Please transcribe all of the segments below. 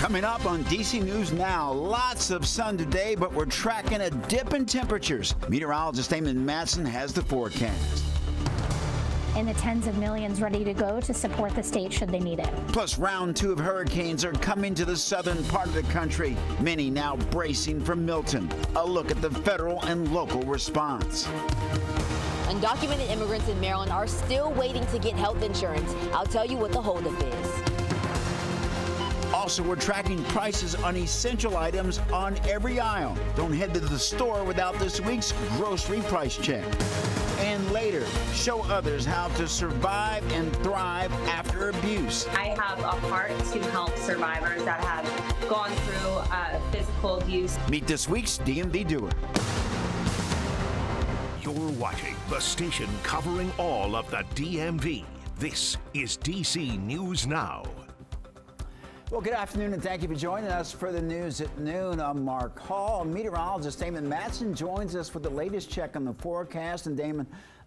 Coming up on DC News Now, lots of sun today, but we're tracking a dip in temperatures. Meteorologist Damon Matson has the forecast. And the tens of millions ready to go to support the state should they need it. Plus, round 2 of hurricanes are coming to the southern part of the country, many now bracing for Milton. A look at the federal and local response. Undocumented immigrants in Maryland are still waiting to get health insurance. I'll tell you what the holdup is. Also, we're tracking prices on essential items on every aisle. Don't head to the store without this week's grocery price check. And later, show others how to survive and thrive after abuse. I have a heart to help survivors that have gone through physical abuse. Meet this week's DMV doer. You're watching the station covering all of the DMV. This is DC News Now. Well, good afternoon, and thank you for joining us for the news at noon. I'm Mark Hall. Meteorologist Damon Matson joins us with the latest check on the forecast. And Damon,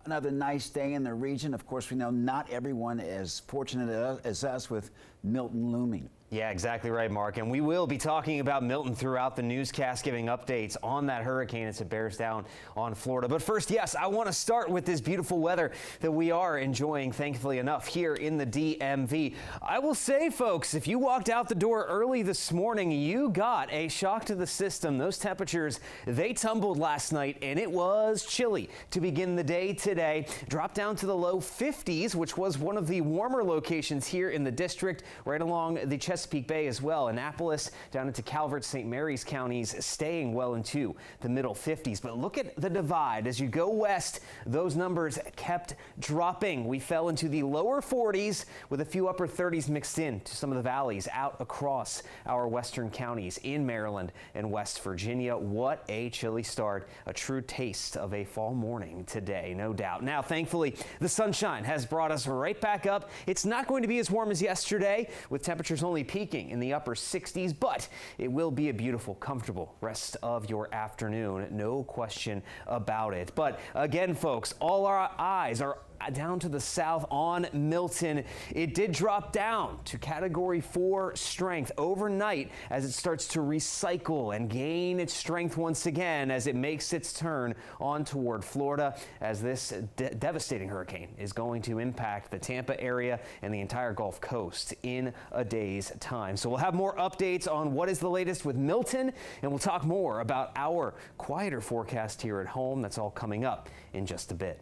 another nice day in the region. Of course, we know not everyone is fortunate as us with Milton looming. Yeah, exactly right, Mark. And we will be talking about Milton throughout the newscast, giving updates on that hurricane as it bears down on Florida. But first, yes, I want to start with this beautiful weather that we are enjoying, thankfully enough, here in the DMV. I will say, folks, if you walked out the door early this morning, you got a shock to the system. Those temperatures, they tumbled last night, and it was chilly to begin the day today. Dropped down to the low 50s, which was one of the warmer locations here in the district, right along the Chesapeake Bay as well. Annapolis down into Calvert, St. Mary's counties staying well into the middle 50s. But look at the divide. As you go west, those numbers kept dropping. We fell into the lower 40s with a few upper 30s mixed in to some of the valleys out across our western counties in Maryland and West Virginia. What a chilly start. A true taste of a fall morning today, no doubt. Now, thankfully, the sunshine has brought us right back up. It's not going to be as warm as yesterday, with temperatures only peaking in the upper 60s, but it will be a beautiful, comfortable rest of your afternoon. No question about it. But again, folks, all our eyes are down to the south on Milton. It did drop down to Category 4 strength overnight as it starts to recycle and gain its strength once again as it makes its turn on toward Florida, as this devastating hurricane is going to impact the Tampa area and the entire Gulf Coast in a day's time. So we'll have more updates on what is the latest with Milton, and we'll talk more about our quieter forecast here at home. That's all coming up in just a bit.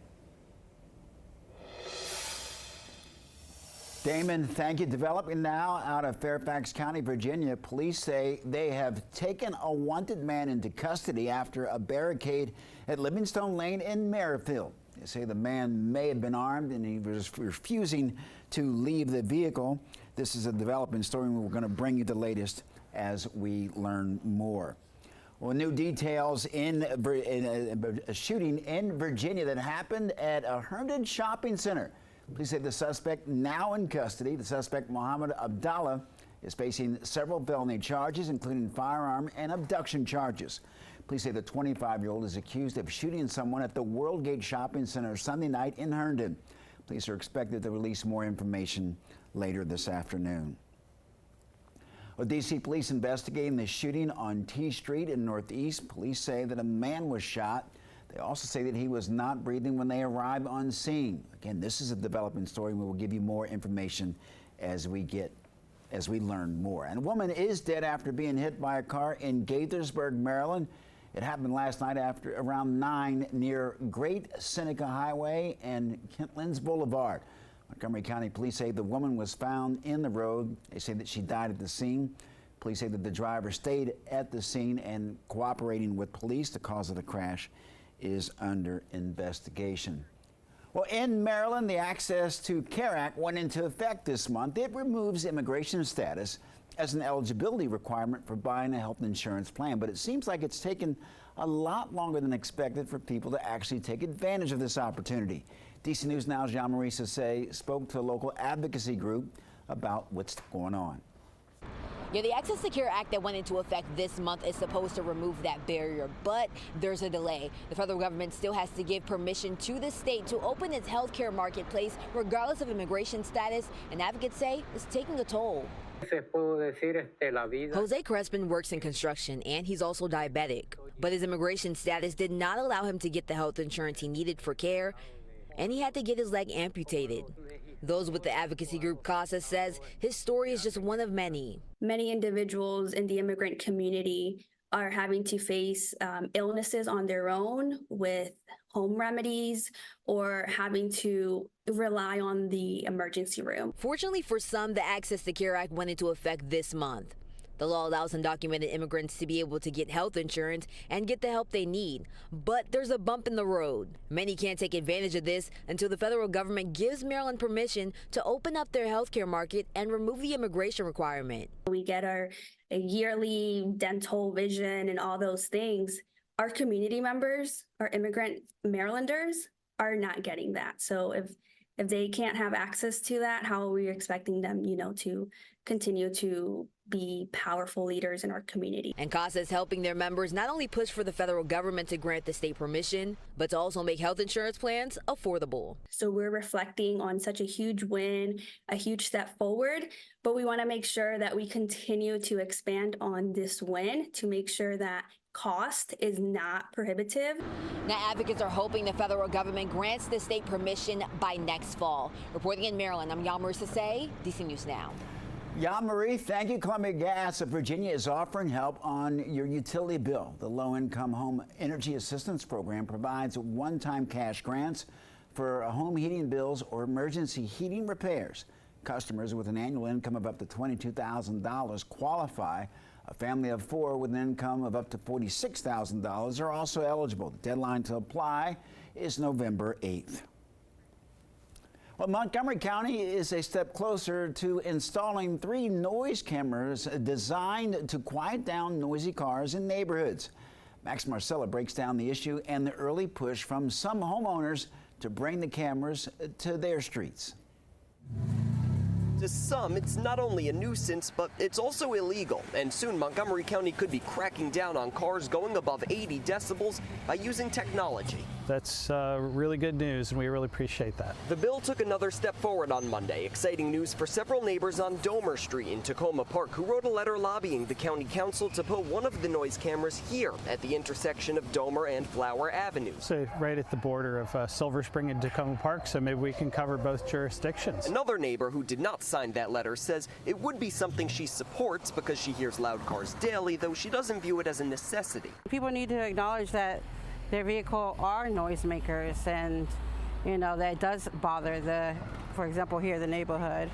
Damon, thank you. Developing now out of Fairfax County, Virginia. Police say they have taken a wanted man into custody after a barricade at Livingstone Lane in Merrifield. They say the man may have been armed and he was refusing to leave the vehicle. This is a developing story, and we're going to bring you the latest as we learn more. Well, new details in a shooting in Virginia that happened at a Herndon shopping center. Police say the suspect now in custody. The suspect, Muhammad Abdallah, is facing several felony charges, including firearm and abduction charges. Police say the 25-year-old is accused of shooting someone at the Worldgate Shopping Center Sunday night in Herndon. Police are expected to release more information later this afternoon. Well, D.C. police investigating the shooting on T Street in Northeast. Police say that a man was shot. They also say that he was not breathing when they arrived on scene. Again, this is a developing story, and we will give you more information as we learn more. And a woman is dead after being hit by a car in Gaithersburg, Maryland. It happened last night after around 9 near Great Seneca Highway and Kentlands Boulevard. Montgomery County Police say the woman was found in the road. They say that she died at the scene. Police say that the driver stayed at the scene and cooperating with police. The cause of the crash is under investigation. Well, in Maryland, the Access to Care Act went into effect this month. It removes immigration status as an eligibility requirement for buying a health insurance plan, but it seems like it's taken a lot longer than expected for people to actually take advantage of this opportunity. DC News Now's Jean Maurice spoke to a local advocacy group about what's going on. Yeah, the Access to Care Act that went into effect this month is supposed to remove that barrier, but there's a delay. The federal government still has to give permission to the state to open its health care marketplace regardless of immigration status, and advocates say it's taking a toll. Jose Crespin works in construction and he's also diabetic, but his immigration status did not allow him to get the health insurance he needed for care, and he had to get his leg amputated. Those with the advocacy group CASA says his story is just one of many. Many individuals in the immigrant community are having to face illnesses on their own with home remedies or having to rely on the emergency room. Fortunately for some, the Access to Care Act went into effect this month. The law allows undocumented immigrants to be able to get health insurance and get the help they need. But there's a bump in the road. Many can't take advantage of this until the federal government gives Maryland permission to open up their healthcare market and remove the immigration requirement. We get our yearly dental, vision, and all those things. Our community members, our immigrant Marylanders, are not getting that. So if they can't have access to that, how are we expecting them, to continue to be powerful leaders in our community? And CASA is helping their members not only push for the federal government to grant the state permission, but to also make health insurance plans affordable. So we're reflecting on such a huge win, a huge step forward, but we want to make sure that we continue to expand on this win to make sure that cost is not prohibitive. Now, advocates are hoping the federal government grants the state permission by next fall. Reporting in Maryland, I'm Yamari Sase, DC News Now. Marie, thank you. Columbia Gas of Virginia is offering help on your utility bill. The Low-Income Home Energy Assistance Program provides one-time cash grants for home heating bills or emergency heating repairs. Customers with an annual income of up to $22,000 qualify. A family of 4 with an income of up to $46,000 are also eligible. The deadline to apply is November 8th. Well, Montgomery County is a step closer to installing 3 noise cameras designed to quiet down noisy cars in neighborhoods. Max Marcella breaks down the issue and the early push from some homeowners to bring the cameras to their streets. To some, it's not only a nuisance, but it's also illegal. And soon Montgomery County could be cracking down on cars going above 80 decibels by using technology. That's really good news, and we really appreciate that. The bill took another step forward on Monday. Exciting news for several neighbors on Domer Street in Tacoma Park who wrote a letter lobbying the county council to put one of the noise cameras here at the intersection of Domer and Flower Avenue. So right at the border of Silver Spring and Tacoma Park, so maybe we can cover both jurisdictions. Another neighbor who did not sign that letter says it would be something she supports because she hears loud cars daily, though she doesn't view it as a necessity. People need to acknowledge that their vehicle are noisemakers, and that does bother for example, here the neighborhood,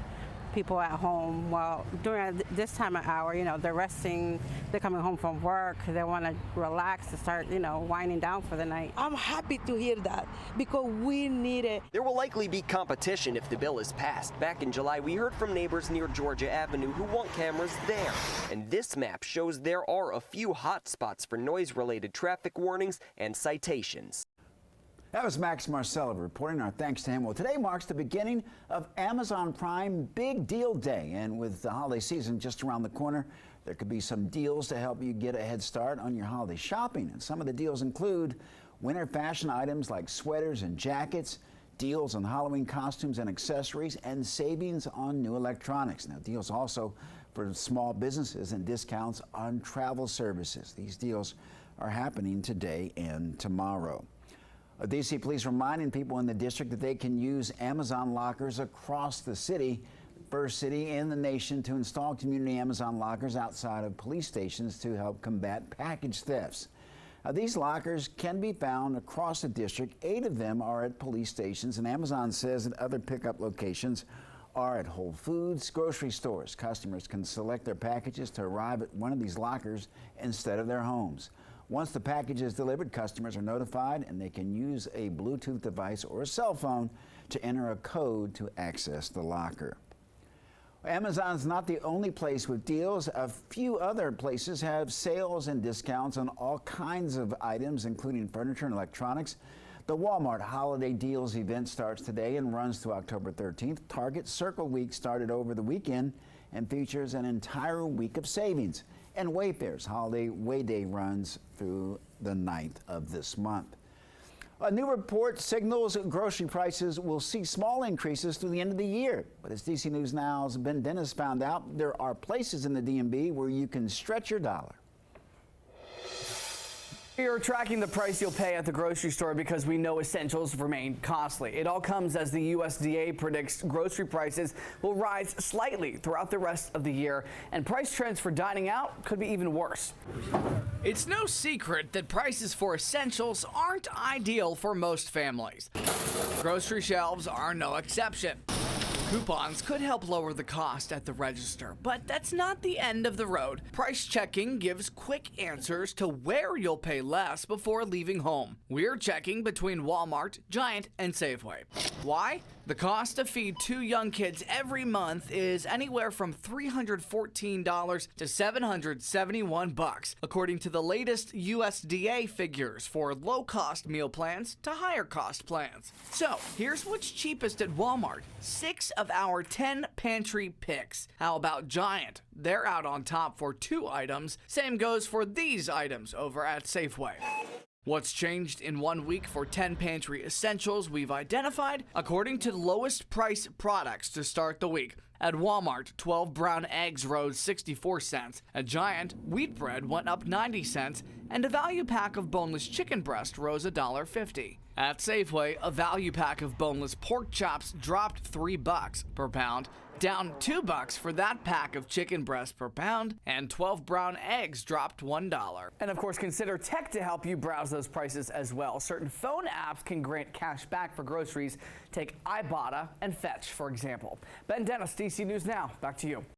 people at home. Well, during this time of hour, they're resting, they're coming home from work, they want to relax to start, winding down for the night. I'm happy to hear that because we need it. There will likely be competition if the bill is passed. Back in July, we heard from neighbors near Georgia Avenue who want cameras there. And this map shows there are a few hot spots for noise-related traffic warnings and citations. That was Max Marcella reporting. Our thanks to him. Well, today marks the beginning of Amazon Prime Big Deal Day. And with the holiday season just around the corner, there could be some deals to help you get a head start on your holiday shopping. And some of the deals include winter fashion items like sweaters and jackets, deals on Halloween costumes and accessories, and savings on new electronics. Now, deals also for small businesses and discounts on travel services. These deals are happening today and tomorrow. DC Police reminding people in the district that they can use Amazon lockers across the city. First city in the nation to install community Amazon lockers outside of police stations to help combat package thefts. These lockers can be found across the district. 8 of them are at police stations, and Amazon says that other pickup locations are at Whole Foods, grocery stores. Customers can select their packages to arrive at one of these lockers instead of their homes. Once the package is delivered, customers are notified and they can use a Bluetooth device or a cell phone to enter a code to access the locker. Amazon's not the only place with deals. A few other places have sales and discounts on all kinds of items, including furniture and electronics. The Walmart Holiday Deals event starts today and runs through October 13th. Target Circle Week started over the weekend and features an entire week of savings. And Wayfair's Holiday Way Day runs through the 9th of this month. A new report signals grocery prices will see small increases through the end of the year. But as DC News Now's Ben Dennis found out, there are places in the DMV where you can stretch your dollar. We're tracking the price you'll pay at the grocery store because we know essentials remain costly. It all comes as the USDA predicts grocery prices will rise slightly throughout the rest of the year, and price trends for dining out could be even worse. It's no secret that prices for essentials aren't ideal for most families. Grocery shelves are no exception. Coupons could help lower the cost at the register, but that's not the end of the road. Price checking gives quick answers to where you'll pay less before leaving home. We're checking between Walmart, Giant, and Safeway. Why? The cost to feed 2 young kids every month is anywhere from $314 to $771, according to the latest USDA figures for low-cost meal plans to higher-cost plans. So, here's what's cheapest at Walmart. 6 of our 10 pantry picks. How about Giant? They're out on top for 2 items. Same goes for these items over at Safeway. What's changed in 1 week for 10 pantry essentials we've identified? According to the lowest price products to start the week. At Walmart, 12 brown eggs rose 64 cents. At Giant, wheat bread went up 90 cents, and a value pack of boneless chicken breast rose $1.50. At Safeway, a value pack of boneless pork chops dropped $3 per pound, down $2 for that pack of chicken breast per pound, and 12 brown eggs dropped $1. And of course, consider tech to help you browse those prices as well. Certain phone apps can grant cash back for groceries. Take Ibotta and Fetch, for example. Ben Dennis, DC News Now. Back to you.